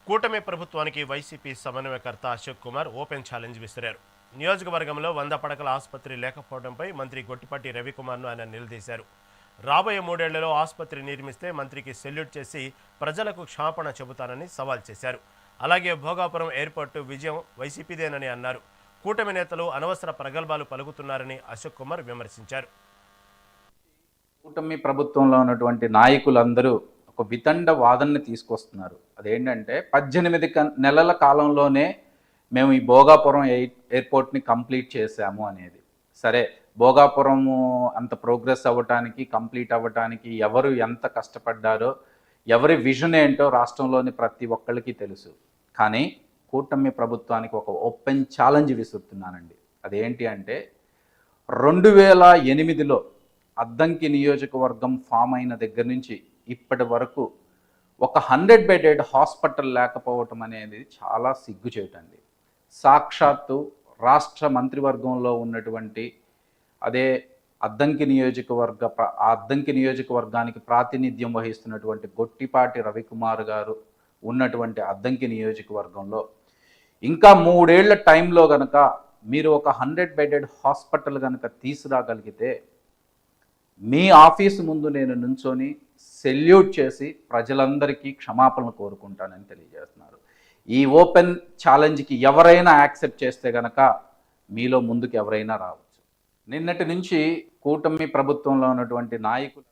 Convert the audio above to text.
కూటమి ప్రభుత్వానికి వైసీపీ సమన్వయకర్త అశోక్ కుమార్ ఓపెన్ ఛాలెంజ్ విసిరారు. నియోజకవర్గంలో 100 పడకల ఆసుపత్రి లేకపోవడంపై మంత్రి గొట్టిపాటి రవికుమార్ను ఆయన నిలదీశారు. రాబోయే 3 ఏళ్లలో ఆసుపత్రి నిర్మిస్తే మంత్రికి సెల్యూట్ చేసి ప్రజలకు క్షమాపణ చెబుతానని సవాల్ చేశారు. అలాగే భోగాపురం ఎయిర్పోర్టు విజయం వైసీపీదేనని అన్నారు. కూటమి నేతలు అనవసర ప్రగల్భాలు పలుకుతున్నారని అశోక్ కుమార్ విమర్శించారు. కూటమి ప్రభుత్వంలో ఉన్నటువంటి నాయకులందరూ ఒక వితండ వాదనని తీసుకొస్తున్నారు. అదేంటంటే 18 నెలల కాలంలోనే మేము ఈ భోగాపురం ఎయిర్పోర్ట్ని కంప్లీట్ చేశాము అనేది. సరే, భోగాపురము అంత ప్రోగ్రెస్ అవ్వటానికి, కంప్లీట్ అవ్వటానికి ఎవరు ఎంత కష్టపడ్డారో, ఎవరి విజన్ ఏంటో రాష్ట్రంలోని ప్రతి ఒక్కరికి తెలుసు. కానీ కూటమి ప్రభుత్వానికి ఒక ఓపెన్ ఛాలెంజ్ విసురుతున్నానండి. అదేంటి అంటే 2008లో అద్దంకి నియోజకవర్గం ఫామ్ అయిన దగ్గర నుంచి ఇప్పటి వరకు ఒక 100 బెడెడ్ హాస్పిటల్ లేకపోవటం అనేది చాలా సిగ్గుచేటండి. సాక్షాత్తు రాష్ట్ర మంత్రివర్గంలో ఉన్నటువంటి అదే అద్దంకి నియోజకవర్గానికి ప్రాతినిధ్యం వహిస్తున్నటువంటి గొట్టిపాటి రవికుమార్ గారు ఉన్నటువంటి అద్దంకి నియోజకవర్గంలో ఇంకా 3 ఏళ్ల టైంలో కనుక మీరు ఒక 100 బెడెడ్ హాస్పిటల్ కనుక తీసుకురాగలిగితే మీ ఆఫీసు ముందు నేను నుంచొని సెల్యూట్ చేసి ప్రజలందరికీ క్షమాపణలు కోరుకుంటానని తెలియజేస్తున్నారు. ఈ ఓపెన్ ఛాలెంజ్కి ఎవరైనా యాక్సెప్ట్ చేస్తే కనుక మీలో ముందుకు ఎవరైనా రావచ్చు. నిన్నటి నుంచి కూటమి ప్రభుత్వంలో ఉన్నటువంటి నాయకులు